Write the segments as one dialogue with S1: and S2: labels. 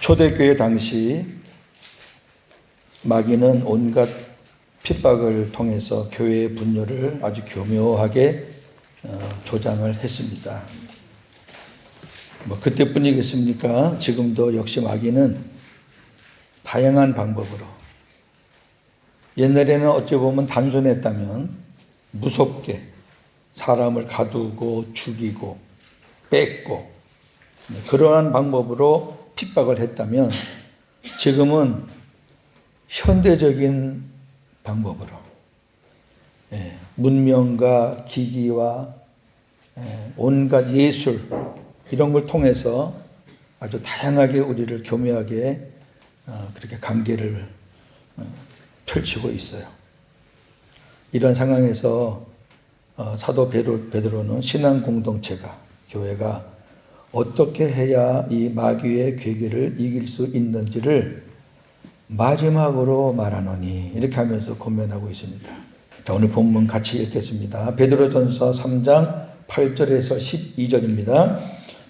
S1: 초대교회 당시 마귀는 온갖 핍박을 통해서 교회의 분열을 아주 교묘하게 조장을 했습니다. 그때뿐이겠습니까? 지금도 역시 마귀는 다양한 방법으로, 옛날에는 어찌 보면 단순했다면 무섭게 사람을 가두고 죽이고 뺏고 그러한 방법으로 핍박을 했다면, 지금은 현대적인 방법으로 문명과 기기와 온갖 예술 이런 걸 통해서 아주 다양하게 우리를 교묘하게 그렇게 관계를 펼치고 있어요. 이런 상황에서 사도 베드로는 신앙 공동체가, 교회가 어떻게 해야 이 마귀의 괴계를 이길 수 있는지를 마지막으로 말하노니 이렇게 하면서 권면하고 있습니다. 자, 오늘 본문 같이 읽겠습니다. 베드로전서 3장 8절에서 12절입니다.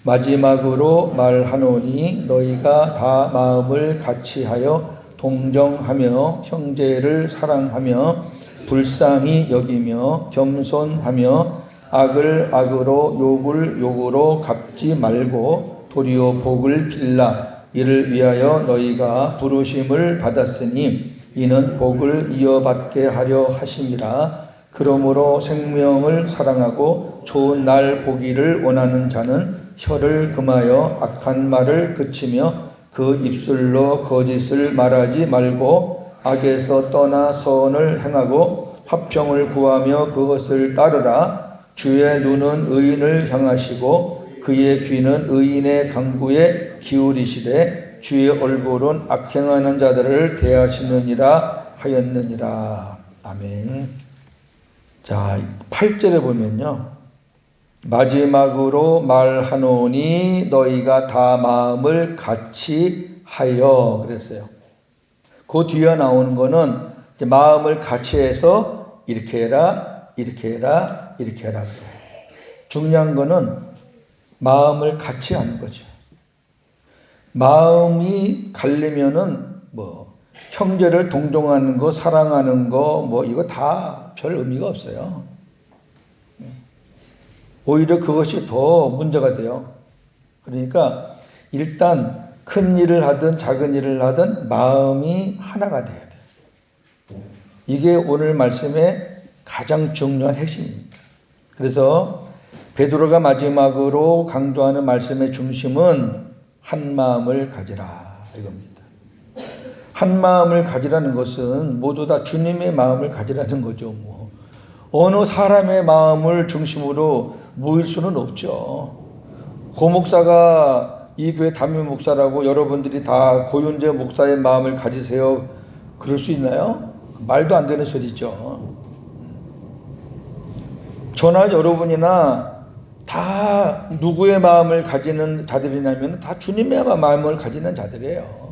S1: 마지막으로 말하노니 너희가 다 마음을 같이하여 동정하며 형제를 사랑하며 불쌍히 여기며 겸손하며 악을 악으로 욕을 욕으로 갚지 말고 도리어 복을 빌라. 이를 위하여 너희가 부르심을 받았으니 이는 복을 이어받게 하려 하심이라. 그러므로 생명을 사랑하고 좋은 날 보기를 원하는 자는 혀를 금하여 악한 말을 그치며 그 입술로 거짓을 말하지 말고 악에서 떠나 선을 행하고 화평을 구하며 그것을 따르라. 주의 눈은 의인을 향하시고 그의 귀는 의인의 강구에 기울이시되 주의 얼굴은 악행하는 자들을 대하시느니라 하였느니라. 아멘. 자, 8절에 보면요, 마지막으로 말하노니 너희가 다 마음을 같이 하여 그랬어요. 그 뒤에 나오는 거는 이제 마음을 같이 해서 이렇게 해라, 이렇게 해라, 이렇게 해라 그래요. 중요한 거는 마음을 같이 하는 거죠. 마음이 갈리면은 형제를 동정하는 거, 사랑하는 거, 이거 다 별 의미가 없어요. 오히려 그것이 더 문제가 돼요. 그러니까 일단 큰 일을 하든 작은 일을 하든 마음이 하나가 돼야 돼요. 이게 오늘 말씀의 가장 중요한 핵심입니다. 그래서 베드로가 마지막으로 강조하는 말씀의 중심은 한 마음을 가지라 이겁니다. 한 마음을 가지라는 것은 모두 다 주님의 마음을 가지라는 거죠. 어느 사람의 마음을 중심으로 모일 수는 없죠. 고 목사가 이 교회 담임 목사라고 여러분들이 다 고윤재 목사의 마음을 가지세요, 그럴 수 있나요? 말도 안 되는 소리죠. 저나 여러분이나 다 누구의 마음을 가지는 자들이냐면 다 주님의 마음을 가지는 자들이에요.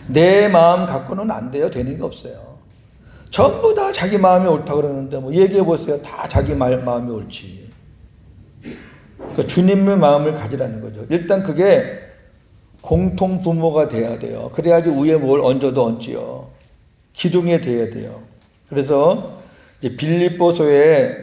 S1: 내 마음 갖고는 안 돼요. 되는 게 없어요. 전부 다 자기 마음이 옳다 그러는데 얘기해 보세요. 다 자기 마음이 옳지. 그러니까 주님의 마음을 가지라는 거죠. 일단 그게 공통 부모가 돼야 돼요. 그래야지 위에 뭘 얹어도 얹지요. 기둥이 돼야 돼요. 그래서 이제 빌립보서에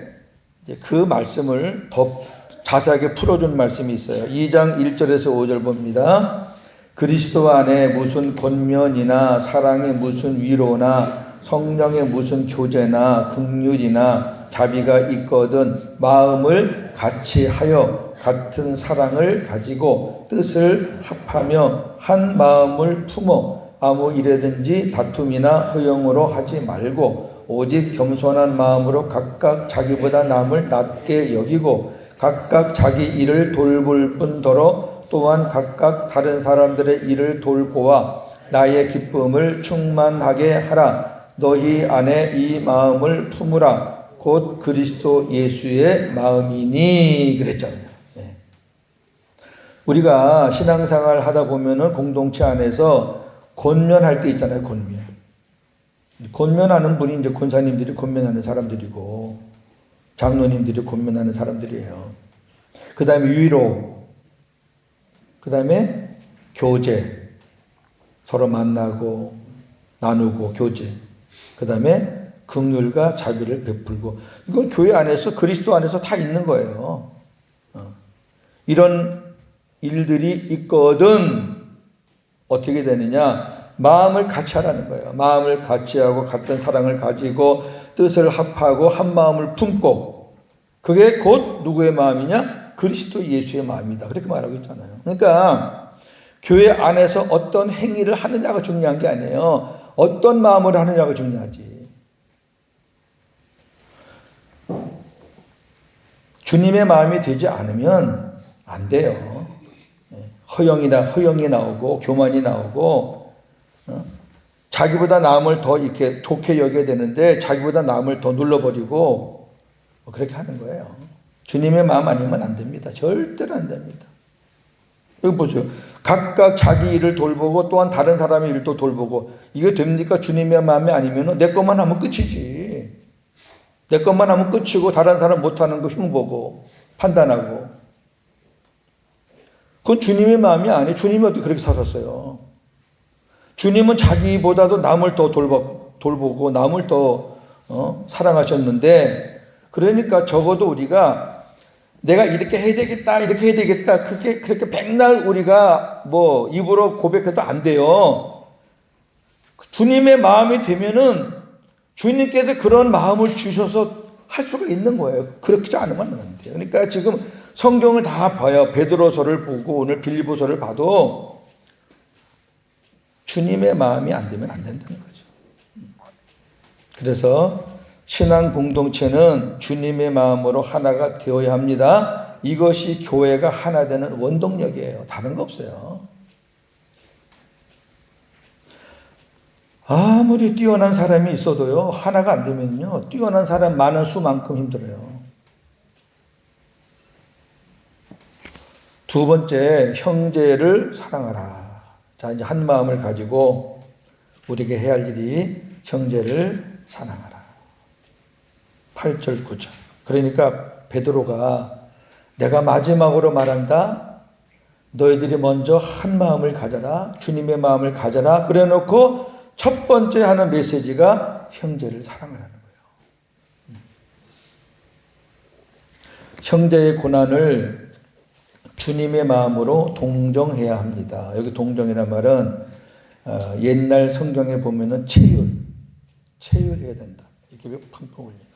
S1: 그 말씀을 더 자세하게 풀어준 말씀이 있어요. 2장 1절에서 5절 봅니다. 그리스도 안에 무슨 권면이나 사랑의 무슨 위로나 성령의 무슨 교제나 긍휼이나 자비가 있거든 마음을 같이 하여 같은 사랑을 가지고 뜻을 합하며 한 마음을 품어 아무 일에든지 다툼이나 허영으로 하지 말고 오직 겸손한 마음으로 각각 자기보다 남을 낮게 여기고 각각 자기 일을 돌볼 뿐더러 또한 각각 다른 사람들의 일을 돌보아 나의 기쁨을 충만하게 하라. 너희 안에 이 마음을 품으라. 곧 그리스도 예수의 마음이니 그랬잖아요. 우리가 신앙생활 하다 보면은 공동체 안에서 권면할 때 있잖아요. 권면하는 분이 이제 권사님들이 권면하는 사람들이고 장로님들이 권면하는 사람들이에요. 그 다음에 위로, 그 다음에 교제, 서로 만나고 나누고 교제, 그 다음에 긍휼과 자비를 베풀고, 이건 교회 안에서 그리스도 안에서 다 있는 거예요. 이런 일들이 있거든 어떻게 되느냐? 마음을 같이 하라는 거예요. 마음을 같이 하고 같은 사랑을 가지고 뜻을 합하고 한 마음을 품고, 그게 곧 누구의 마음이냐? 그리스도 예수의 마음이다. 그렇게 말하고 있잖아요. 그러니까 교회 안에서 어떤 행위를 하느냐가 중요한 게 아니에요. 어떤 마음을 하느냐가 중요하지. 주님의 마음이 되지 않으면 안 돼요. 허영이 나오고 교만이 나오고, 자기보다 남을 더 이렇게 좋게 여겨야 되는데 자기보다 남을 더 눌러버리고 그렇게 하는 거예요. 주님의 마음 아니면 안 됩니다. 절대로 안 됩니다. 여기 보세요. 각각 자기 일을 돌보고 또한 다른 사람의 일도 돌보고, 이게 됩니까? 주님의 마음이 아니면 내 것만 하면 끝이지. 내 것만 하면 끝이고 다른 사람 못하는 거 흉보고 판단하고, 그건 주님의 마음이 아니에요. 주님이 어떻게 그렇게 사셨어요? 주님은 자기보다도 남을 더 돌보고 남을 더 사랑하셨는데, 그러니까 적어도 우리가 내가 이렇게 해야 되겠다, 이렇게 해야 되겠다, 그렇게 백날 우리가 뭐 입으로 고백해도 안 돼요. 주님의 마음이 되면은 주님께서 그런 마음을 주셔서 할 수가 있는 거예요. 그렇지 않으면 안 돼요. 그러니까 지금 성경을 다 봐요. 베드로서를 보고 오늘 빌립보서를 봐도 주님의 마음이 안 되면 안 된다는 거죠. 그래서 신앙 공동체는 주님의 마음으로 하나가 되어야 합니다. 이것이 교회가 하나 되는 원동력이에요. 다른 거 없어요. 아무리 뛰어난 사람이 있어도요, 하나가 안 되면요, 뛰어난 사람 많은 수만큼 힘들어요. 두 번째, 형제를 사랑하라. 자, 이제 한 마음을 가지고 우리에게 해야 할 일이 형제를 사랑하라. 8절 9절. 그러니까 베드로가 내가 마지막으로 말한다. 너희들이 먼저 한 마음을 가져라. 주님의 마음을 가져라. 그래 놓고 첫 번째 하는 메시지가 형제를 사랑하라는 거예요. 형제의 고난을 주님의 마음으로 동정해야 합니다. 여기 동정이란 말은 옛날 성경에 보면은 체휼해야 된다. 이렇게 펑펑 울리나.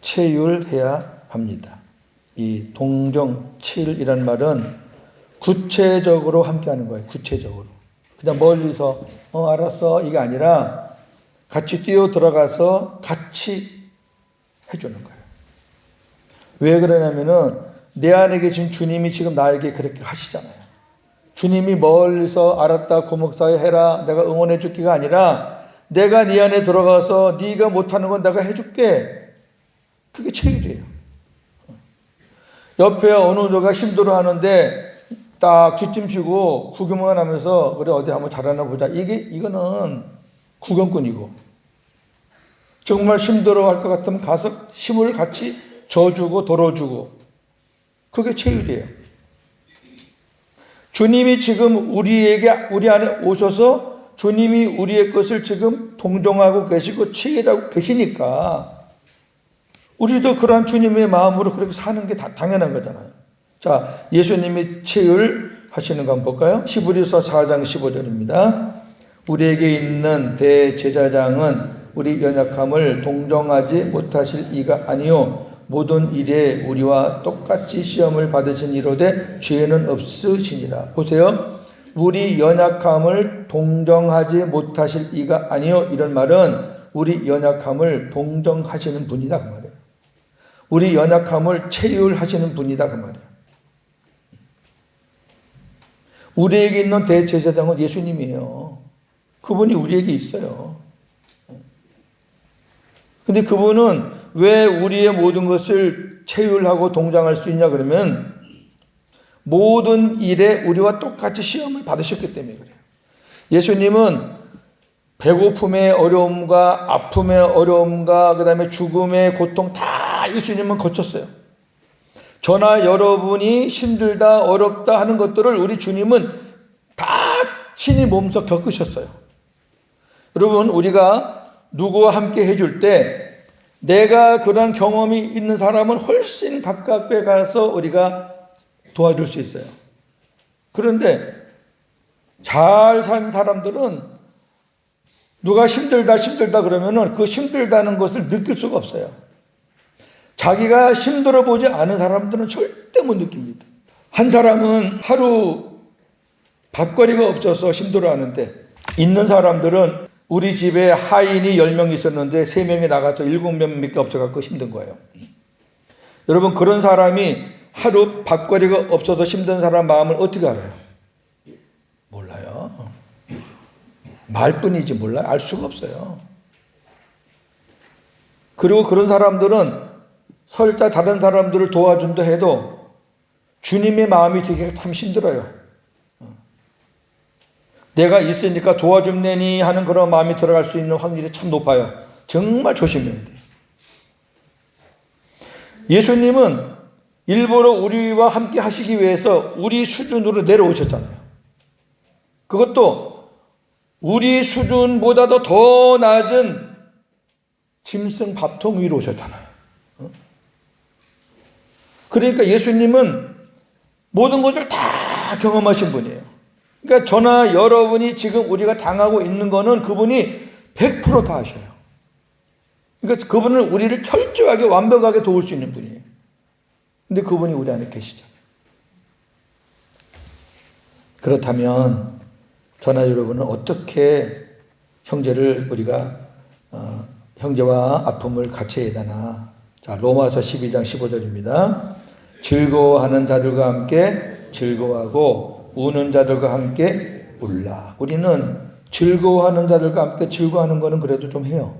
S1: 체휼해야 합니다. 이 동정, 체휼이란 말은 구체적으로 함께하는 거예요. 구체적으로. 그냥 멀리서 알았어 이게 아니라 같이 뛰어 들어가서 같이 해주는 거예요. 왜 그러냐면은 내 안에 계신 주님이 지금 나에게 그렇게 하시잖아요. 주님이 멀리서 알았다 고목사에 해라 내가 응원해 줄게가 아니라 내가 네 안에 들어가서 네가 못하는 건 내가 해줄게. 그게 체휼이에요. 옆에 어느 누가 힘들어하는데 딱 뒷짐지고 구경만 하면서 그래 어디 한번 잘하나 보자. 이거는 구경꾼이고, 정말 힘들어할 것 같으면 가서 힘을 같이 져주고 돌어주고, 그게 체휼이에요. 주님이 지금 우리 안에 오셔서 주님이 우리의 것을 지금 동정하고 계시고 체휼하고 계시니까 우리도 그러한 주님의 마음으로 그렇게 사는 게 당연한 거잖아요. 자, 예수님이 체휼하시는 거 한번 볼까요? 히브리서 4장 15절입니다. 우리에게 있는 대제사장은 우리 연약함을 동정하지 못하실 이가 아니요 모든 일에 우리와 똑같이 시험을 받으신 이로되 죄는 없으시니라. 보세요. 우리 연약함을 동정하지 못하실 이가 아니요, 이런 말은 우리 연약함을 동정하시는 분이다 그 말이에요. 우리 연약함을 체휼하시는 분이다 그 말이에요. 우리에게 있는 대제사장은 예수님이에요. 그분이 우리에게 있어요. 근데 그분은 왜 우리의 모든 것을 체휼하고 동정할 수 있냐 그러면 모든 일에 우리와 똑같이 시험을 받으셨기 때문에 그래요. 예수님은 배고픔의 어려움과 아픔의 어려움과 그 다음에 죽음의 고통 다 예수님은 거쳤어요. 저나 여러분이 힘들다 어렵다 하는 것들을 우리 주님은 친히 몸소 겪으셨어요. 여러분, 우리가 누구와 함께 해줄 때 내가 그런 경험이 있는 사람은 훨씬 가깝게 가서 우리가 도와줄 수 있어요. 그런데 잘 산 사람들은 누가 힘들다 그러면은 그 힘들다는 것을 느낄 수가 없어요. 자기가 힘들어 보지 않은 사람들은 절대 못 느낍니다. 한 사람은 하루 밥거리가 없어서 힘들어 하는데, 있는 사람들은 우리 집에 하인이 10명 있었는데 3명이 나가서 7명밖에 없어갖고 힘든 거예요. 여러분, 그런 사람이 하루 밥거리가 없어서 힘든 사람 마음을 어떻게 알아요? 몰라요. 말뿐이지 몰라요. 알 수가 없어요. 그리고 그런 사람들은 설사 다른 사람들을 도와준다 해도 주님의 마음이 되게 참 힘들어요. 내가 있으니까 도와줌내니 하는 그런 마음이 들어갈 수 있는 확률이 참 높아요. 정말 조심해야 돼요. 예수님은 일부러 우리와 함께 하시기 위해서 우리 수준으로 내려오셨잖아요. 그것도 우리 수준보다도 더 낮은 짐승 밥통 위로 오셨잖아요. 그러니까 예수님은 모든 것을 다 경험하신 분이에요. 그러니까 저나 여러분이 지금 우리가 당하고 있는 거는 그분이 100%다 하셔요. 그러니까 그분은 우리를 철저하게 완벽하게 도울 수 있는 분이에요. 근데 그분이 우리 안에 계시죠. 그렇다면 저나 여러분은 어떻게 형제를 우리가 형제와 아픔을 같이 해야 되나? 자, 로마서 12장 15절입니다. 즐거워하는 자들과 함께 즐거워하고 우는 자들과 함께 울라. 우리는 즐거워하는 자들과 함께 즐거워하는 거는 그래도 좀 해요.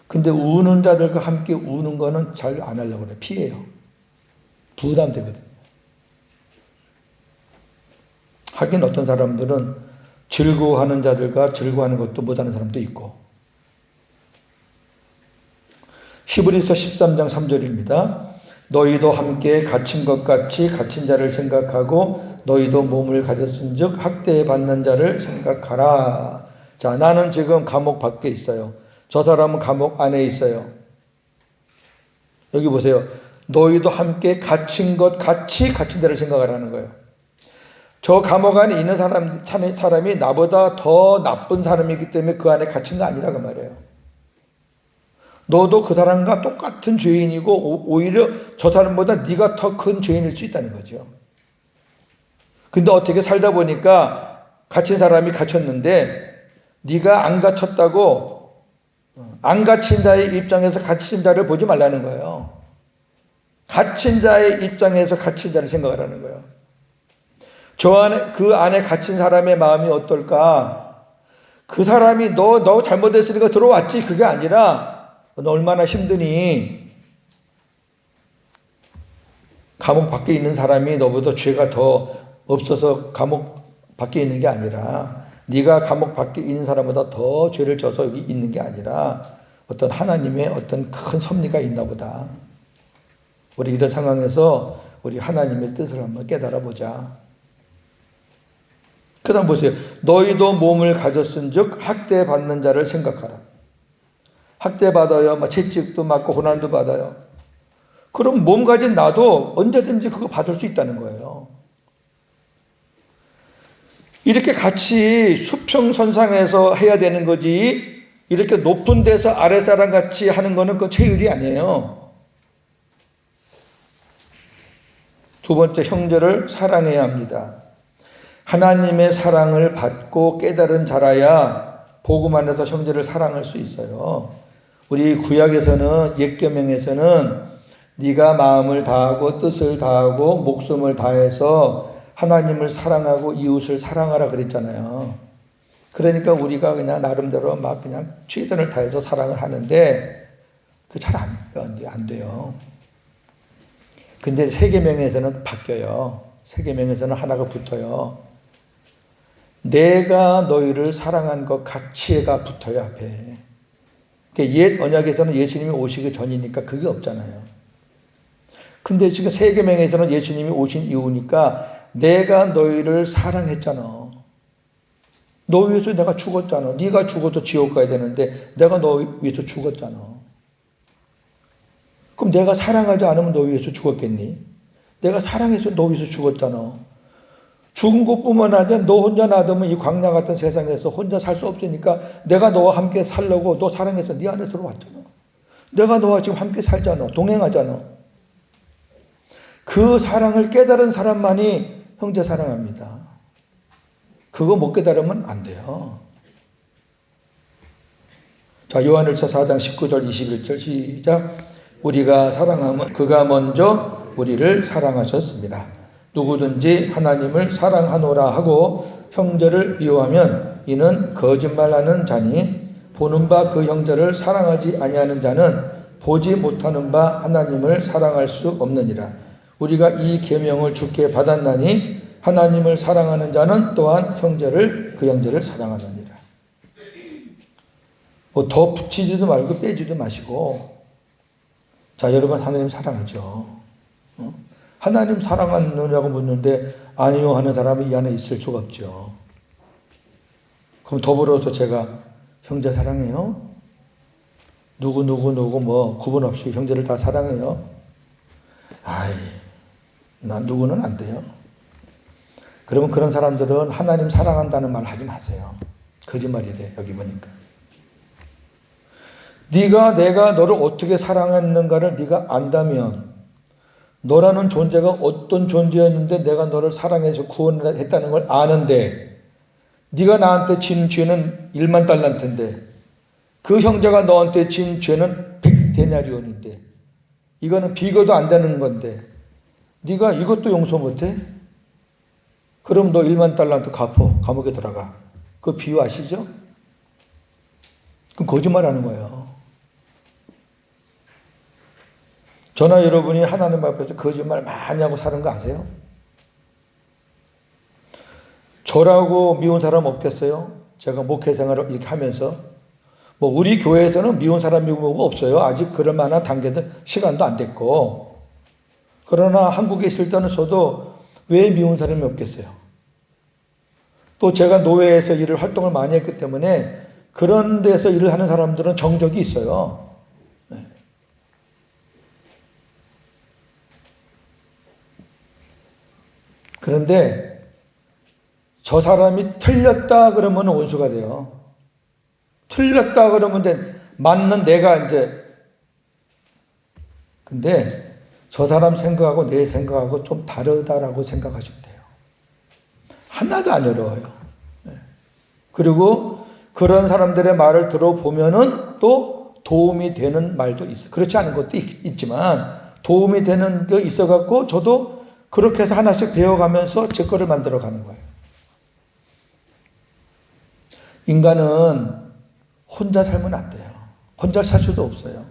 S1: 근데 우는 자들과 함께 우는 거는 잘 안 하려고 그래요. 피해요. 부담되거든요. 하긴 어떤 사람들은 즐거워하는 자들과 즐거워하는 것도 못하는 사람도 있고. 히브리서 13장 3절입니다. 너희도 함께 갇힌 것 같이 갇힌 자를 생각하고 너희도 몸을 가졌은즉 학대받는 자를 생각하라. 자, 나는 지금 감옥 밖에 있어요. 저 사람은 감옥 안에 있어요. 여기 보세요. 너희도 함께 갇힌 것 같이 갇힌 자를 생각하라는 거예요. 저 감옥 안에 있는 사람이 나보다 더 나쁜 사람이기 때문에 그 안에 갇힌 거 아니라고 말이에요. 너도 그 사람과 똑같은 죄인이고 오히려 저 사람보다 네가 더 큰 죄인일 수 있다는 거죠. 근데 어떻게 살다 보니까 갇힌 사람이 갇혔는데 네가 안 갇혔다고 안 갇힌 자의 입장에서 갇힌 자를 보지 말라는 거예요. 갇힌 자의 입장에서 갇힌 자를 생각하라는 거예요. 그 안에 갇힌 사람의 마음이 어떨까? 그 사람이 너 잘못했으니까 들어왔지. 그게 아니라 너 얼마나 힘드니? 감옥 밖에 있는 사람이 너보다 죄가 더 없어서 감옥 밖에 있는 게 아니라 네가 감옥 밖에 있는 사람보다 더 죄를 져서 여기 있는 게 아니라 어떤 하나님의 어떤 큰 섭리가 있나 보다. 우리 이런 상황에서 우리 하나님의 뜻을 한번 깨달아 보자. 그 다음 보세요. 너희도 몸을 가졌은즉 학대받는 자를 생각하라. 학대받아요. 채찍도 맞고 고난도 받아요. 그럼 몸 가진 나도 언제든지 그거 받을 수 있다는 거예요. 이렇게 같이 수평선상에서 해야 되는 거지 이렇게 높은 데서 아랫사람 같이 하는 거는 그 체율이 아니에요. 두 번째, 형제를 사랑해야 합니다. 하나님의 사랑을 받고 깨달은 자라야 복음 안에서 형제를 사랑할 수 있어요. 우리 구약에서는 옛계명에서는 네가 마음을 다하고 뜻을 다하고 목숨을 다해서 하나님을 사랑하고 이웃을 사랑하라 그랬잖아요. 그러니까 우리가 그냥 나름대로 막 그냥 최선을 다해서 사랑을 하는데 그 잘 안 돼요. 근데 세계명에서는 바뀌어요. 세계명에서는 하나가 붙어요. 내가 너희를 사랑한 것 같이가 붙어요, 앞에. 옛 언약에서는 예수님이 오시기 전이니까 그게 없잖아요. 근데 지금 세계명에서는 예수님이 오신 이후니까 내가 너희를 사랑했잖아. 너 위해서 내가 죽었잖아. 네가 죽어도 지옥 가야 되는데 내가 너 위해서 죽었잖아. 그럼 내가 사랑하지 않으면 너 위해서 죽었겠니? 내가 사랑해서 너 위해서 죽었잖아. 죽은 것뿐만 아니라 너 혼자 놔두면 이 광야 같은 세상에서 혼자 살 수 없으니까 내가 너와 함께 살려고 너 사랑해서 네 안에 들어왔잖아. 내가 너와 지금 함께 살잖아. 동행하잖아. 그 사랑을 깨달은 사람만이 형제 사랑합니다. 그거 못 깨달으면 안 돼요. 자, 요한일서 4장 19절 21절 시작. 우리가 사랑하면 그가 먼저 우리를 사랑하셨습니다. 누구든지 하나님을 사랑하노라 하고 형제를 미워하면 이는 거짓말하는 자니 보는 바 그 형제를 사랑하지 아니하는 자는 보지 못하는 바 하나님을 사랑할 수 없느니라. 우리가 이 계명을 주께 받았나니 하나님을 사랑하는 자는 또한 그 형제를 사랑하느니라. 뭐 더 붙이지도 말고 빼지도 마시고. 자, 여러분 하나님 사랑하죠. 하나님 사랑하느냐고 묻는데 아니요 하는 사람이 이 안에 있을 수가 없죠. 그럼 더불어서 제가 형제 사랑해요? 누구 뭐 구분 없이 형제를 다 사랑해요? 아이, 난 누구는 안 돼요. 그러면 그런 사람들은 하나님 사랑한다는 말 하지 마세요. 거짓말이래 여기 보니까. 네가 내가 너를 어떻게 사랑했는가를 네가 안다면 너라는 존재가 어떤 존재였는데 내가 너를 사랑해서 구원했다는 걸 아는데 네가 나한테 진 죄는 1만 달란트인데 그 형제가 너한테 진 죄는 100데나리온인데 이거는 비교도 안 되는 건데 네가 이것도 용서 못해? 그럼 너 1만 달란트 갚어. 감옥에 들어가. 그 비유 아시죠? 그럼 거짓말하는 거예요. 저나 여러분이 하나님 앞에서 거짓말 많이 하고 사는 거 아세요? 저라고 미운 사람 없겠어요? 제가 목회 생활을 이렇게 하면서 뭐 우리 교회에서는 미운 사람 미운 거 없어요. 아직 그럴 만한 단계도 시간도 안 됐고. 그러나 한국에 있을 때는 저도 왜 미운 사람이 없겠어요? 또 제가 노회에서 일을 활동을 많이 했기 때문에 그런 데서 일을 하는 사람들은 정적이 있어요. 네. 그런데 저 사람이 틀렸다 그러면 원수가 돼요. 틀렸다 그러면 이제 맞는 내가 이제 근데 저 사람 생각하고 내 생각하고 좀 다르다라고 생각하시면 돼요. 하나도 안 어려워요. 그리고 그런 사람들의 말을 들어보면은 또 도움이 되는 말도 있어요. 그렇지 않은 것도 있지만 도움이 되는 게 있어갖고 저도 그렇게 해서 하나씩 배워가면서 제 거를 만들어 가는 거예요. 인간은 혼자 살면 안 돼요. 혼자 살 수도 없어요.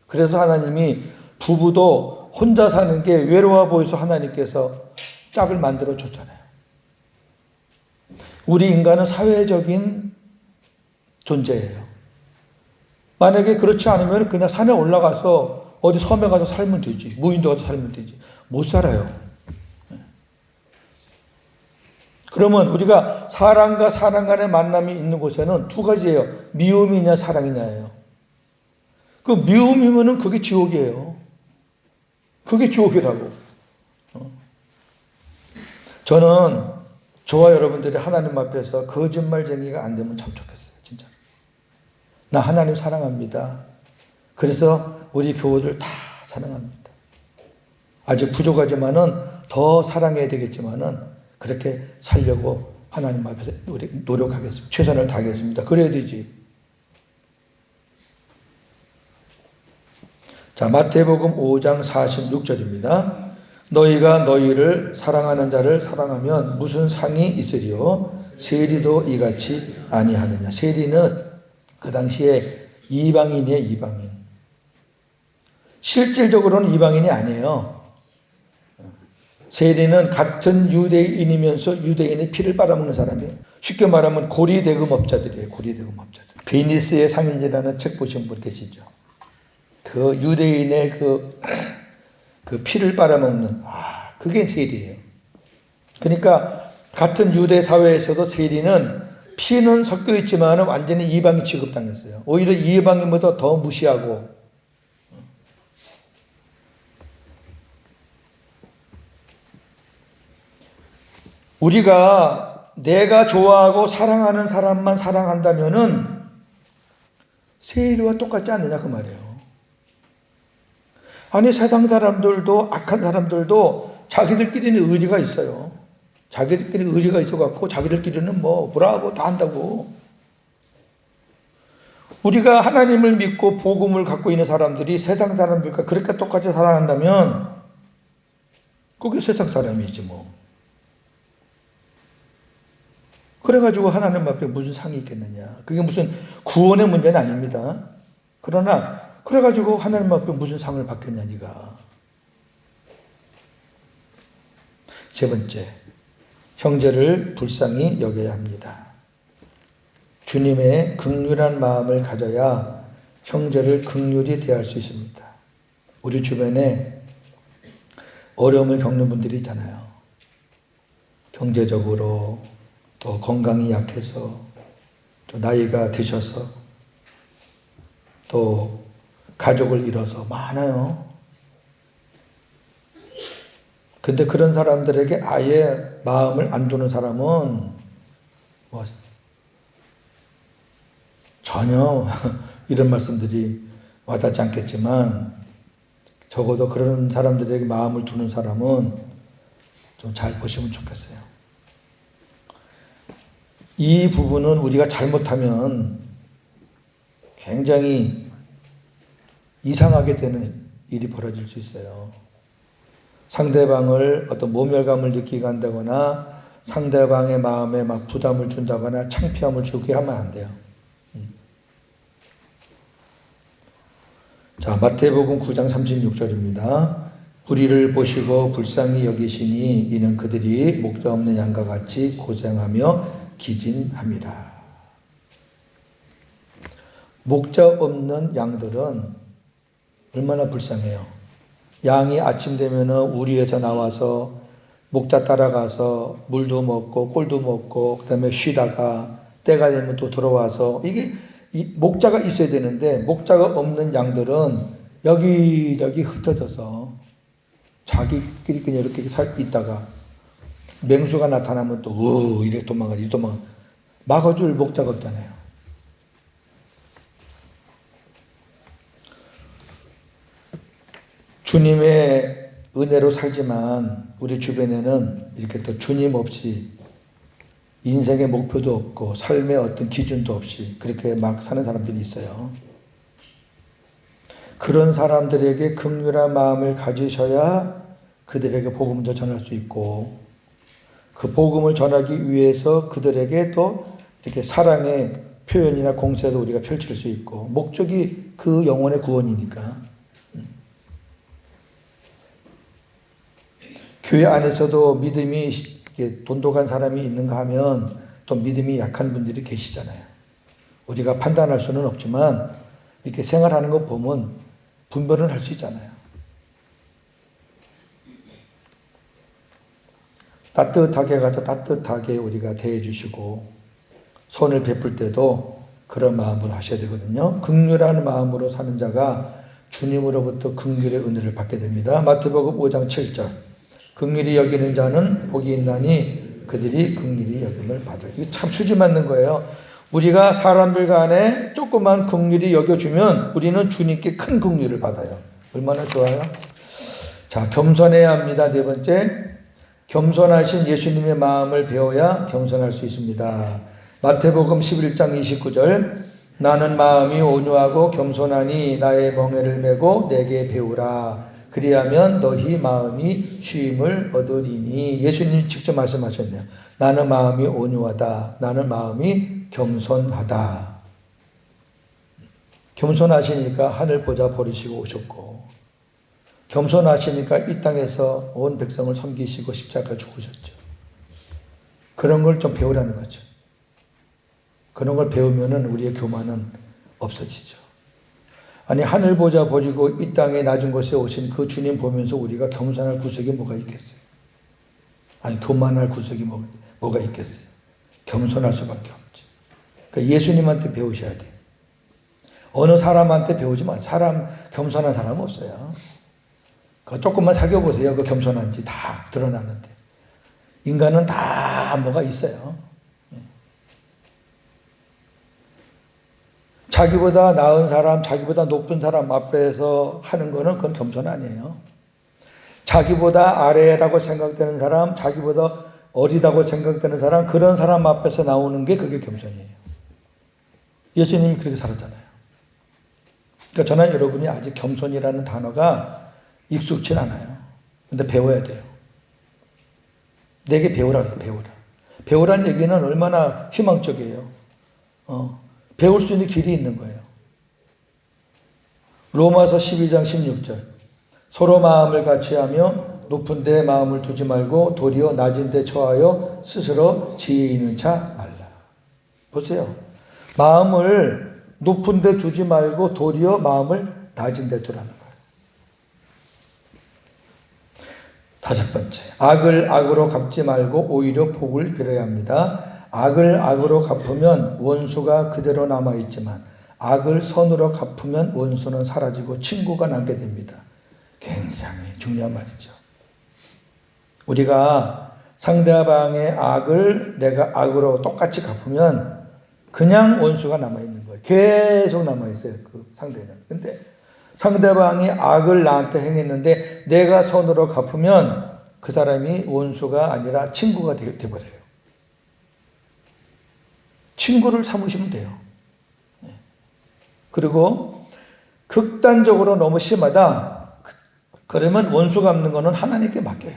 S1: 그래서 하나님이 부부도 혼자 사는 게 외로워 보여서 하나님께서 짝을 만들어 줬잖아요. 우리 인간은 사회적인 존재예요. 만약에 그렇지 않으면 그냥 산에 올라가서 어디 섬에 가서 살면 되지. 무인도 가서 살면 되지. 못 살아요. 그러면 우리가 사람과 사람 간의 만남이 있는 곳에는 두 가지예요. 미움이냐 사랑이냐예요. 그 미움이면은 그게 지옥이에요. 그게 지옥이라고. 저는 저와 여러분들이 하나님 앞에서 거짓말쟁이가 안 되면 참 좋겠어요. 진짜. 나 하나님 사랑합니다. 그래서 우리 교우들 다 사랑합니다. 아직 부족하지만은 더 사랑해야 되겠지만은 그렇게 살려고 하나님 앞에서 우리 노력하겠습니다. 최선을 다하겠습니다. 그래야 되지. 자, 마태복음 5장 46절입니다. 너희가 너희를 사랑하는 자를 사랑하면 무슨 상이 있으리요? 세리도 이같이 아니하느냐. 세리는 그 당시에 이방인이에요. 이방인. 실질적으로는 이방인이 아니에요. 세리는 같은 유대인이면서 유대인의 피를 빨아먹는 사람이에요. 쉽게 말하면 고리대금업자들이에요. 고리대금업자들. 베니스의 상인이라는 책 보신 분 계시죠? 그 유대인의 그 피를 빨아먹는 그게 세리예요. 그러니까 같은 유대 사회에서도 세리는 피는 섞여 있지만 완전히 이방인 취급당했어요. 오히려 이방인보다 더 무시하고. 우리가 내가 좋아하고 사랑하는 사람만 사랑한다면은 세리와 똑같지 않느냐 그 말이에요. 아니 세상 사람들도 악한 사람들도 자기들끼리는 의리가 있어요. 자기들끼리 의리가 있어갖고 자기들끼리는 뭐 브라보 다 한다고. 우리가 하나님을 믿고 복음을 갖고 있는 사람들이 세상 사람들과 그렇게 똑같이 사랑한다면 그게 세상 사람이지 뭐. 그래가지고 하나님 앞에 무슨 상이 있겠느냐. 그게 무슨 구원의 문제는 아닙니다. 그러나 그래가지고 하나님 앞에 무슨 상을 받겠냐 니가. 세 번째, 형제를 불쌍히 여겨야 합니다. 주님의 긍휼한 마음을 가져야 형제를 긍휼히 대할 수 있습니다. 우리 주변에 어려움을 겪는 분들이 있잖아요. 경제적으로 또 건강이 약해서 또 나이가 드셔서 또 가족을 잃어서 많아요. 근데 그런 사람들에게 아예 마음을 안 두는 사람은 뭐 전혀 이런 말씀들이 와닿지 않겠지만 적어도 그런 사람들에게 마음을 두는 사람은 좀 잘 보시면 좋겠어요. 이 부분은 우리가 잘못하면 굉장히 이상하게 되는 일이 벌어질 수 있어요. 상대방을 어떤 모멸감을 느끼게 한다거나 상대방의 마음에 막 부담을 준다거나 창피함을 주게 하면 안 돼요. 자, 마태복음 9장 36절입니다. 우리를 보시고 불쌍히 여기시니 이는 그들이 목자 없는 양과 같이 고생하며 기진함이라. 목자 없는 양들은 얼마나 불쌍해요. 양이 아침 되면은 우리에서 나와서 목자 따라가서 물도 먹고 꿀도 먹고 그다음에 쉬다가 때가 되면 또 들어와서 이게 목자가 있어야 되는데 목자가 없는 양들은 여기저기 흩어져서 자기끼리 그냥 이렇게 있다가 맹수가 나타나면 또 이렇게 도망가지 막아줄 목자가 없잖아요. 주님의 은혜로 살지만 우리 주변에는 이렇게 또 주님 없이 인생의 목표도 없고 삶의 어떤 기준도 없이 그렇게 막 사는 사람들이 있어요. 그런 사람들에게 긍휼한 마음을 가지셔야 그들에게 복음도 전할 수 있고 그 복음을 전하기 위해서 그들에게 또 이렇게 사랑의 표현이나 공세도 우리가 펼칠 수 있고 목적이 그 영혼의 구원이니까. 교회 안에서도 믿음이 돈독한 사람이 있는가 하면 또 믿음이 약한 분들이 계시잖아요. 우리가 판단할 수는 없지만 이렇게 생활하는 것 보면 분별은 할 수 있잖아요. 따뜻하게 가서 따뜻하게 우리가 대해 주시고 손을 베풀 때도 그런 마음으로 하셔야 되거든요. 긍휼한 마음으로 사는 자가 주님으로부터 긍휼의 은혜를 받게 됩니다. 마태복음 5장 7절 긍휼히 여기는 자는 복이 있나니 그들이 긍휼히 여김을 받을. 이게 참 수지 맞는 거예요. 우리가 사람들 간에 조그만 긍휼히 여겨주면 우리는 주님께 큰 긍휼을 받아요. 얼마나 좋아요? 자, 겸손해야 합니다. 네 번째, 겸손하신 예수님의 마음을 배워야 겸손할 수 있습니다. 마태복음 11장 29절 나는 마음이 온유하고 겸손하니 나의 멍에를 메고 내게 배우라. 그리하면 너희 마음이 쉼을 얻으리니. 예수님이 직접 말씀하셨네요. 나는 마음이 온유하다. 나는 마음이 겸손하다. 겸손하시니까 하늘 보좌 버리시고 오셨고 겸손하시니까 이 땅에서 온 백성을 섬기시고 십자가 죽으셨죠. 그런 걸 좀 배우라는 거죠. 그런 걸 배우면은 우리의 교만은 없어지죠. 아니 하늘 보좌 버리고 이 땅의 낮은 곳에 오신 그 주님 보면서 우리가 겸손할 구석이 뭐가 있겠어요? 아니 교만할 구석이 뭐가 있겠어요? 겸손할 수밖에 없지. 그러니까 예수님한테 배우셔야 돼요. 어느 사람한테 배우지 마. 겸손한 사람은 없어요. 그 조금만 사귀어보세요. 그 겸손한지 다 드러나는데. 인간은 다 뭐가 있어요. 자기보다 나은 사람, 자기보다 높은 사람 앞에서 하는 거는 그건 겸손 아니에요. 자기보다 아래라고 생각되는 사람, 자기보다 어리다고 생각되는 사람, 그런 사람 앞에서 나오는 게 그게 겸손이에요. 예수님이 그렇게 살았잖아요. 그러니까 저는 여러분이 아직 겸손이라는 단어가 익숙치 않아요. 근데 배워야 돼요. 내게 배우라 그래요. 배우라. 배우라는 얘기는 얼마나 희망적이에요. 배울 수 있는 길이 있는 거예요. 로마서 12장 16절. 서로 마음을 같이하며 높은 데 마음을 두지 말고 도리어 낮은 데 처하여 스스로 지혜 있는 자 말라. 보세요. 마음을 높은 데 두지 말고 도리어 마음을 낮은 데 두라는 거예요. 다섯 번째, 악을 악으로 갚지 말고 오히려 복을 빌어야 합니다. 악을 악으로 갚으면 원수가 그대로 남아있지만 악을 선으로 갚으면 원수는 사라지고 친구가 남게 됩니다. 굉장히 중요한 말이죠. 우리가 상대방의 악을 내가 악으로 똑같이 갚으면 그냥 원수가 남아있는 거예요. 계속 남아있어요. 그 상대는. 근데 상대방이 악을 나한테 행했는데 내가 선으로 갚으면 그 사람이 원수가 아니라 친구가 되어버려요. 친구를 삼으시면 돼요. 그리고 극단적으로 너무 심하다. 그러면 원수 갚는 거는 하나님께 맡겨요.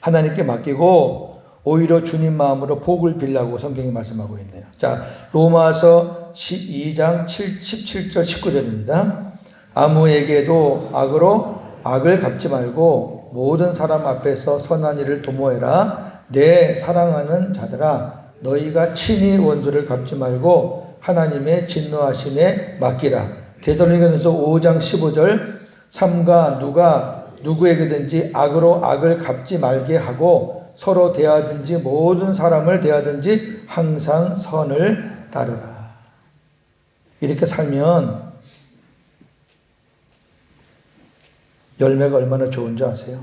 S1: 하나님께 맡기고 오히려 주님 마음으로 복을 빌라고 성경이 말씀하고 있네요. 자, 로마서 12장 17절 19절입니다. 아무에게도 악으로 악을 갚지 말고 모든 사람 앞에서 선한 일을 도모해라. 내 사랑하는 자들아, 너희가 친히 원수를 갚지 말고 하나님의 진노하심에 맡기라. 데살로니가전서 5장 15절. 삼가 누가 누구에게든지 악으로 악을 갚지 말게 하고 서로 대하든지 모든 사람을 대하든지 항상 선을 따르라. 이렇게 살면 열매가 얼마나 좋은지 아세요?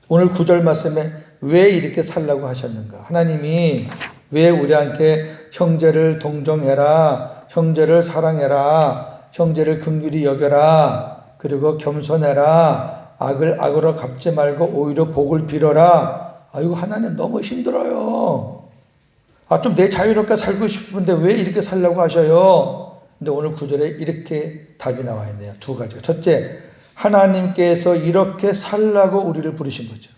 S1: 오늘 9절 말씀에 왜 이렇게 살라고 하셨는가? 하나님이 왜 우리한테 형제를 동정해라, 형제를 사랑해라, 형제를 긍휼히 여겨라, 그리고 겸손해라, 악을 악으로 갚지 말고 오히려 복을 빌어라. 아이고, 하나님 너무 힘들어요. 좀 내 자유롭게 살고 싶은데 왜 이렇게 살라고 하셔요? 근데 오늘 9절에 이렇게 답이 나와 있네요. 두 가지가. 첫째, 하나님께서 이렇게 살라고 우리를 부르신 거죠.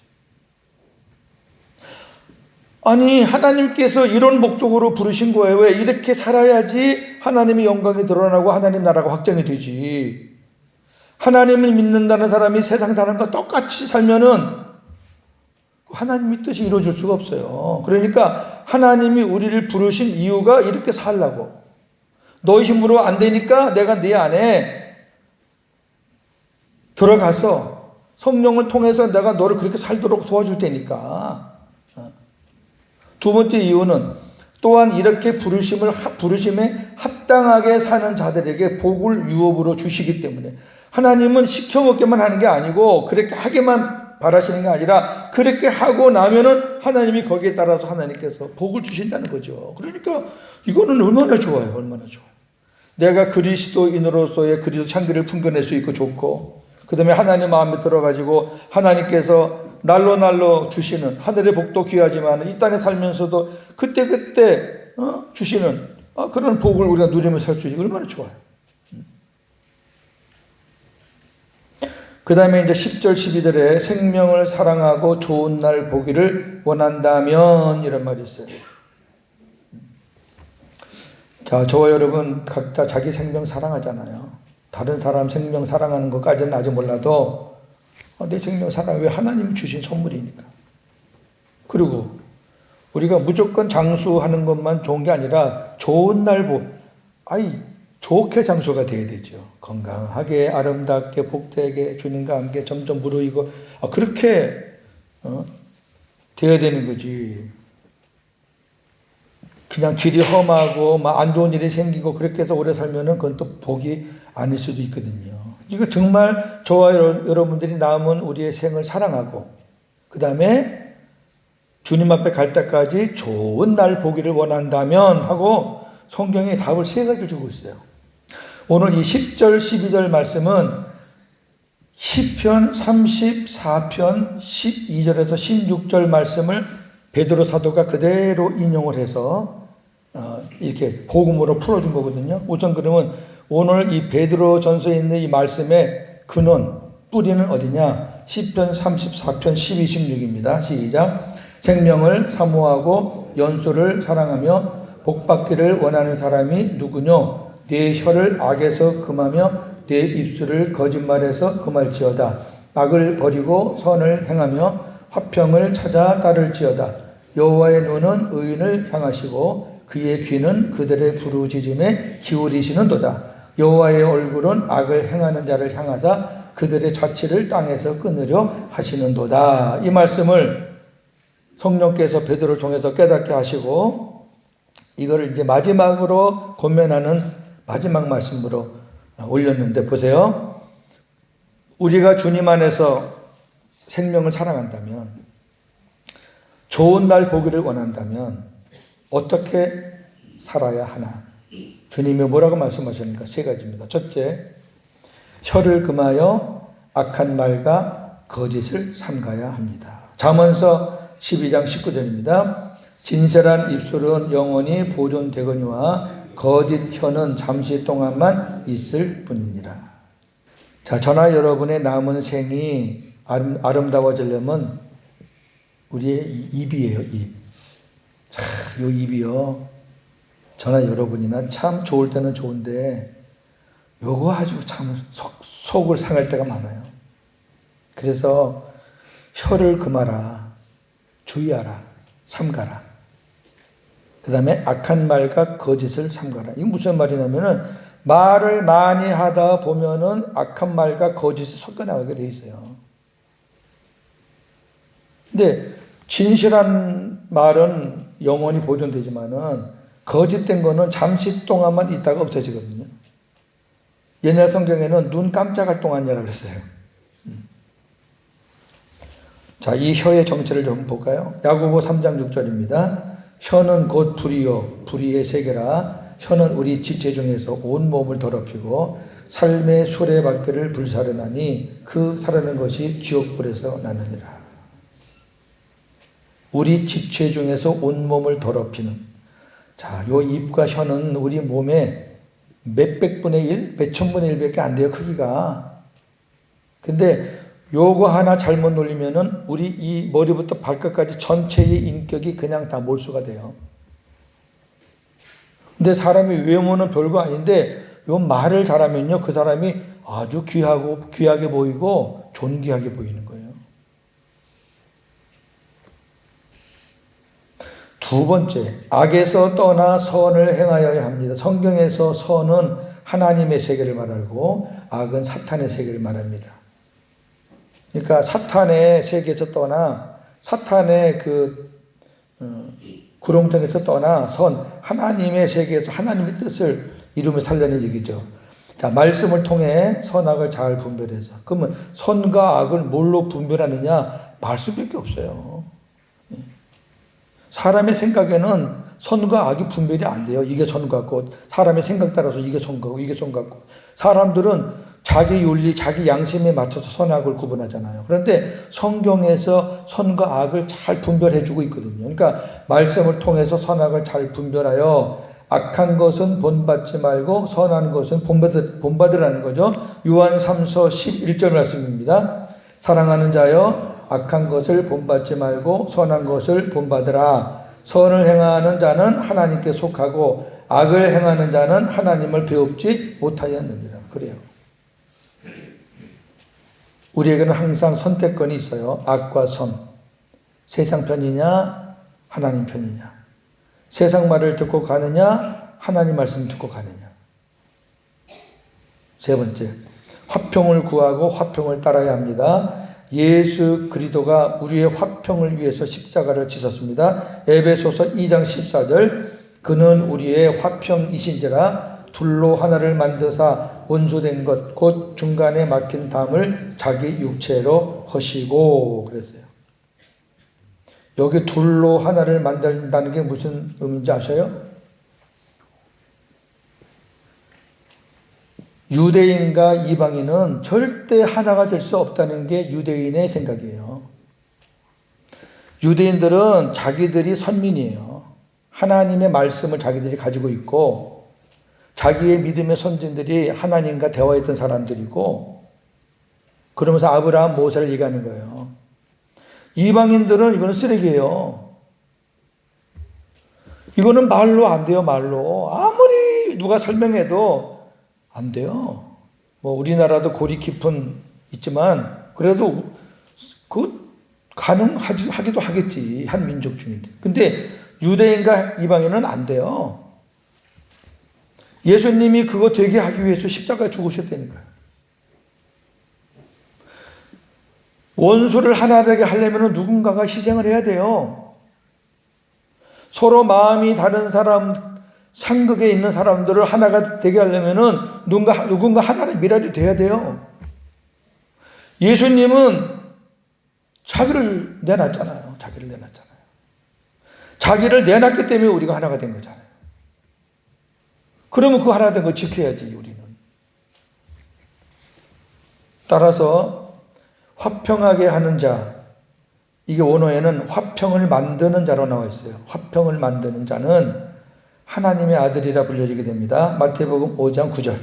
S1: 아니, 하나님께서 이런 목적으로 부르신 거예요. 왜? 이렇게 살아야지 하나님의 영광이 드러나고 하나님 나라가 확장이 되지. 하나님을 믿는다는 사람이 세상 사람과 똑같이 살면은 하나님의 뜻이 이루어질 수가 없어요. 그러니까 하나님이 우리를 부르신 이유가 이렇게 살라고. 너희 힘으로 안 되니까 내가 네 안에 들어가서 성령을 통해서 내가 너를 그렇게 살도록 도와줄 테니까. 두 번째 이유는 또한 이렇게 부르심에 합당하게 사는 자들에게 복을 유업으로 주시기 때문에 하나님은 시켜먹기만 하는 게 아니고 그렇게 하게만 바라시는 게 아니라 그렇게 하고 나면은 하나님이 거기에 따라서 하나님께서 복을 주신다는 거죠. 그러니까 이거는 얼마나 좋아요. 얼마나 좋아요. 내가 그리스도인으로서의 그리스도 향기를 풍겨낼 수 있고 좋고, 그 다음에 하나님 마음에 들어가지고 하나님께서 날로 주시는 하늘의 복도 귀하지만 이 땅에 살면서도 그때그때 주시는 그런 복을 우리가 누리며 살 수 있고 얼마나 좋아요. 그 다음에 이제 10절 12절에 생명을 사랑하고 좋은 날 보기를 원한다면 이런 말이 있어요. 자, 저와 여러분 각자 자기 생명 사랑하잖아요. 다른 사람 생명 사랑하는 것까지는 아직 몰라도 내 생명 사랑, 왜? 하나님 주신 선물이니까. 그리고 우리가 무조건 장수하는 것만 좋은 게 아니라 좋은 날 좋게 장수가 돼야 되죠. 건강하게 아름답게 복되게 주님과 함께 점점 무르익고 그렇게 돼야 되는 거지. 그냥 길이 험하고 막 안 좋은 일이 생기고 그렇게 해서 오래 살면은 그건 또 복이 아닐 수도 있거든요. 이거 정말 저와 여러분들이 남은 우리의 생을 사랑하고 그 다음에 주님 앞에 갈 때까지 좋은 날 보기를 원한다면 하고 성경에 답을 세 가지를 주고 있어요. 오늘 이 10절 12절 말씀은 시편 34편 12절에서 16절 말씀을 베드로 사도가 그대로 인용을 해서 이렇게 복음으로 풀어준 거거든요. 우선 그러면 오늘 이 베드로 전서에 있는 이 말씀의 근원, 뿌리는 어디냐? 시편 34편 12, 16입니다. 시작. 생명을 사모하고 연소를 사랑하며 복받기를 원하는 사람이 누구뇨? 네 혀를 악에서 금하며 네 입술을 거짓말에서 금할지어다. 악을 버리고 선을 행하며 화평을 찾아 따를지어다. 여호와의 눈은 의인을 향하시고 그의 귀는 그들의 부르짖음에 기울이시는도다. 여호와의 얼굴은 악을 행하는 자를 향하사 그들의 자취를 땅에서 끊으려 하시는도다. 이 말씀을 성령께서 베드로를 통해서 깨닫게 하시고 이거를 이제 마지막으로 권면하는 마지막 말씀으로 올렸는데 보세요. 우리가 주님 안에서 생명을 사랑한다면, 좋은 날 보기를 원한다면 어떻게 살아야 하나? 주님이 뭐라고 말씀하셨는가? 세 가지입니다. 첫째, 혀를 금하여 악한 말과 거짓을 삼가야 합니다. 잠언서 12장 19절입니다. 진실한 입술은 영원히 보존되거니와 거짓 혀는 잠시 동안만 있을 뿐이니라. 자, 저나 여러분의 남은 생이 아름다워지려면 우리의 입이에요, 입. 자, 요 입이요. 저나 여러분이나 참 좋을 때는 좋은데 요거 아주 참 속을 상할 때가 많아요. 그래서 혀를 금하라, 주의하라, 삼가라. 그 다음에 악한 말과 거짓을 삼가라. 이게 무슨 말이냐면은 말을 많이 하다 보면은 악한 말과 거짓이 섞여 나가게 돼 있어요. 근데 진실한 말은 영원히 보존되지만은 거짓된 거는 잠시 동안만 있다가 없어지거든요. 옛날 성경에는 눈 깜짝할 동안이라고 그랬어요. 자, 이 혀의 정체를 좀 볼까요? 야고보 3장 6절입니다. 혀는 곧 불이요 불의의 세계라. 혀는 우리 지체 중에서 온 몸을 더럽히고 삶의 수레바퀴를 불사르나니 그 사르는 것이 지옥불에서 나느니라. 우리 지체 중에서 온 몸을 더럽히는, 자, 요 입과 혀는 우리 몸에 몇백분의 1, 몇천분의 1밖에 안 돼요, 크기가. 근데 요거 하나 잘못 놀리면은 우리 이 머리부터 발끝까지 전체의 인격이 그냥 다 몰수가 돼요. 근데 사람이 외모는 별거 아닌데 요 말을 잘하면요, 그 사람이 아주 귀하게 보이고 존귀하게 보이는 거예요. 두 번째, 악에서 떠나 선을 행하여야 합니다. 성경에서 선은 하나님의 세계를 말하고 악은 사탄의 세계를 말합니다. 그러니까 사탄의 세계에서 떠나, 사탄의 구렁텅이에서 떠나 선, 하나님의 세계에서 하나님의 뜻을 이루며 살려는 얘기죠. 자, 말씀을 통해 선악을 잘 분별해서. 그러면 선과 악을 뭘로 분별하느냐? 말씀밖에 없어요. 사람의 생각에는 선과 악이 분별이 안 돼요. 이게 선 같고, 사람의 생각 따라서 이게 선 같고, 이게 선 같고. 사람들은 자기 윤리, 자기 양심에 맞춰서 선악을 구분하잖아요. 그런데 성경에서 선과 악을 잘 분별해주고 있거든요. 그러니까 말씀을 통해서 선악을 잘 분별하여 악한 것은 본받지 말고 선한 것은 본받으라는 거죠. 요한 3서 11절 말씀입니다. 사랑하는 자여, 악한 것을 본받지 말고 선한 것을 본받으라. 선을 행하는 자는 하나님께 속하고 악을 행하는 자는 하나님을 배웁지 못하였느니라. 그래요. 우리에게는 항상 선택권이 있어요. 악과 선. 세상 편이냐 하나님 편이냐. 세상 말을 듣고 가느냐 하나님 말씀 듣고 가느냐. 세 번째, 화평을 구하고 화평을 따라야 합니다. 예수 그리스도가 우리의 화평을 위해서 십자가를 지셨습니다. 에베소서 2장 14절, 그는 우리의 화평이신지라 둘로 하나를 만드사 원수된 것 곧 중간에 막힌 담을 자기 육체로 허시고 그랬어요. 여기 둘로 하나를 만든다는 게 무슨 의미인지 아셔요? 유대인과 이방인은 절대 하나가 될 수 없다는 게 유대인의 생각이에요. 유대인들은 자기들이 선민이에요. 하나님의 말씀을 자기들이 가지고 있고 자기의 믿음의 선진들이 하나님과 대화했던 사람들이고 그러면서 아브라함, 모세를 얘기하는 거예요. 이방인들은 이거는 쓰레기예요. 이거는 말로 안 돼요. 말로 아무리 누가 설명해도 안 돼요. 뭐 우리나라도 고리 깊은 있지만 그래도 그 가능하기도 하겠지. 한 민족 중인데. 근데 유대인과 이방인은 안 돼요. 예수님이 그거 되게 하기 위해서 십자가에 죽으셨다니까요. 원수를 하나 되게 하려면 누군가가 희생을 해야 돼요. 서로 마음이 다른 사람, 상극에 있는 사람들을 하나가 되게 하려면은 누군가 하나를 밀어야 돼야 돼요. 예수님은 자기를 내놨잖아요. 자기를 내놨기 때문에 우리가 하나가 된 거잖아요. 그러면 그 하나 된 거 지켜야지, 우리는. 따라서 화평하게 하는 자, 이게 원어에는 화평을 만드는 자로 나와 있어요. 화평을 만드는 자는 하나님의 아들이라 불려지게 됩니다. 마태복음 5장 9절.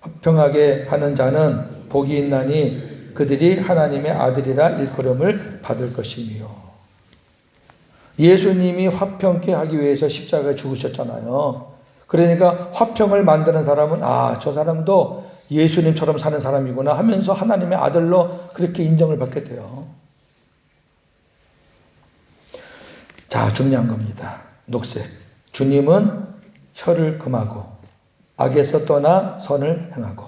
S1: 화평하게 하는 자는 복이 있나니 그들이 하나님의 아들이라 일컬음을 받을 것이며. 예수님이 화평케 하기 위해서 십자가에 죽으셨잖아요. 그러니까 화평을 만드는 사람은 저 사람도 예수님처럼 사는 사람이구나 하면서 하나님의 아들로 그렇게 인정을 받게 돼요. 자, 중요한 겁니다. 녹색. 주님은 혀를 금하고 악에서 떠나 선을 행하고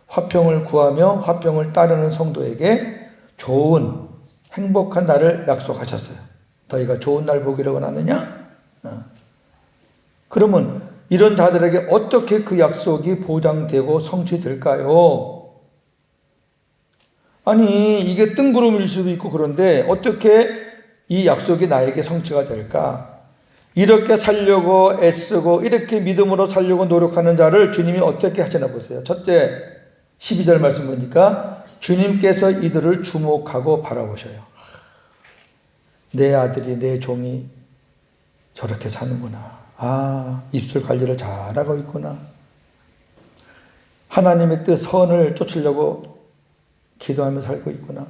S1: 화평을 구하며 화평을 따르는 성도에게 좋은 행복한 날을 약속하셨어요. 너희가 좋은 날 보기를 원하느냐? 그러면 이런 자들에게 어떻게 그 약속이 보장되고 성취될까요? 아니, 이게 뜬구름일 수도 있고 그런데 어떻게 이 약속이 나에게 성취가 될까? 이렇게 살려고 애쓰고 이렇게 믿음으로 살려고 노력하는 자를 주님이 어떻게 하시나 보세요. 첫째, 12절 말씀 보니까 주님께서 이들을 주목하고 바라보셔요. 내 아들이, 내 종이 저렇게 사는구나. 입술 관리를 잘하고 있구나. 하나님의 뜻, 선을 쫓으려고 기도하며 살고 있구나.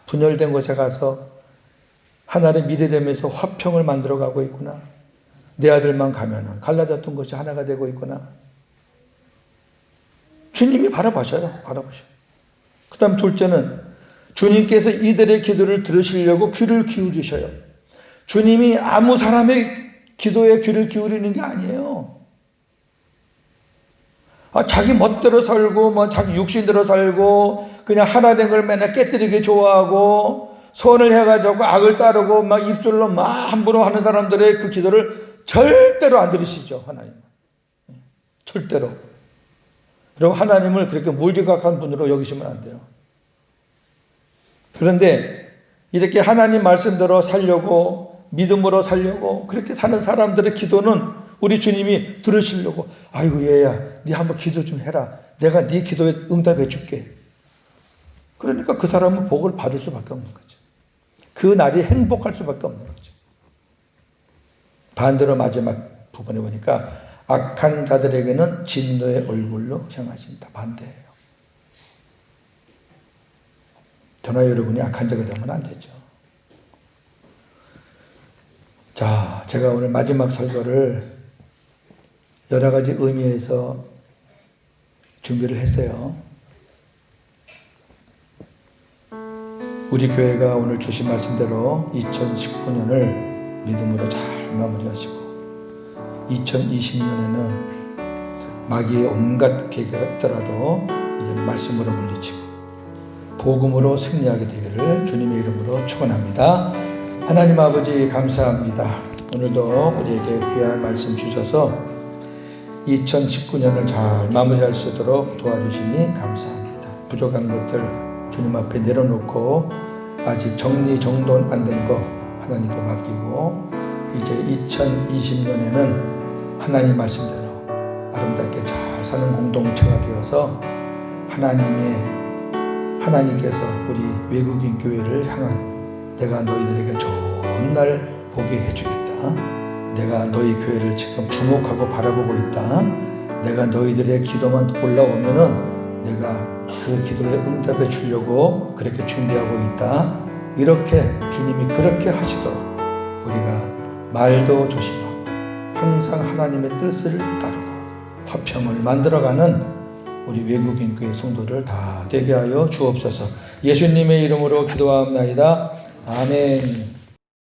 S1: 분열된 곳에 가서 하나를 미래되면서 화평을 만들어가고 있구나. 내 아들만 가면은 갈라졌던 것이 하나가 되고 있구나. 주님이 바라보셔요. 그 다음 둘째는 주님께서 이들의 기도를 들으시려고 귀를 기울이셔요. 주님이 아무 사람의 기도에 귀를 기울이는 게 아니에요. 자기 멋대로 살고 자기 육신대로 살고 그냥 하나 된 걸 맨날 깨뜨리게 좋아하고 선을 해가지고 악을 따르고 입술로 함부로 하는 사람들의 그 기도를 절대로 안 들으시죠. 하나님은. 절대로. 그리고 하나님을 그렇게 몰지각한 분으로 여기시면 안 돼요. 그런데 이렇게 하나님 말씀대로 살려고 믿음으로 살려고 그렇게 사는 사람들의 기도는 우리 주님이 들으시려고 아이고 얘야 네 한번 기도 좀 해라. 내가 네 기도에 응답해 줄게. 그러니까 그 사람은 복을 받을 수밖에 없는 거죠. 그 날이 행복할 수밖에 없는 거죠. 반대로 마지막 부분에 보니까 악한 자들에게는 진노의 얼굴로 향하신다. 반대예요. 저나 여러분이 악한 자가 되면 안 되죠. 자, 제가 오늘 마지막 설교를 여러 가지 의미에서 준비를 했어요. 우리 교회가 오늘 주신 말씀대로 2019년을 믿음으로 잘 마무리하시고 2020년에는 마귀의 온갖 계계가 있더라도 이제는 말씀으로 물리치고 복음으로 승리하게 되기를 주님의 이름으로 축원합니다. 하나님 아버지 감사합니다. 오늘도 우리에게 귀한 말씀 주셔서 2019년을 잘 마무리할 수 있도록 도와주시니 감사합니다. 부족한 것들 주님 앞에 내려놓고 아직 정리정돈 안 된 거 하나님께 맡기고 이제 2020년에는 하나님 말씀대로 아름답게 잘 사는 공동체가 되어서 하나님께서 우리 외국인 교회를 향한 내가 너희들에게 좋은 날 보게 해주겠다. 내가 너희 교회를 지금 주목하고 바라보고 있다. 내가 너희들의 기도만 올라오면은 내가 그 기도에 응답해 주려고 그렇게 준비하고 있다. 이렇게 주님이 그렇게 하시도록 우리가 말도 조심하고 항상 하나님의 뜻을 따르고 화평을 만들어가는 우리 외국인 교회 성도들 다 되게 하여 주옵소서. 예수님의 이름으로 기도하옵나이다. 아멘.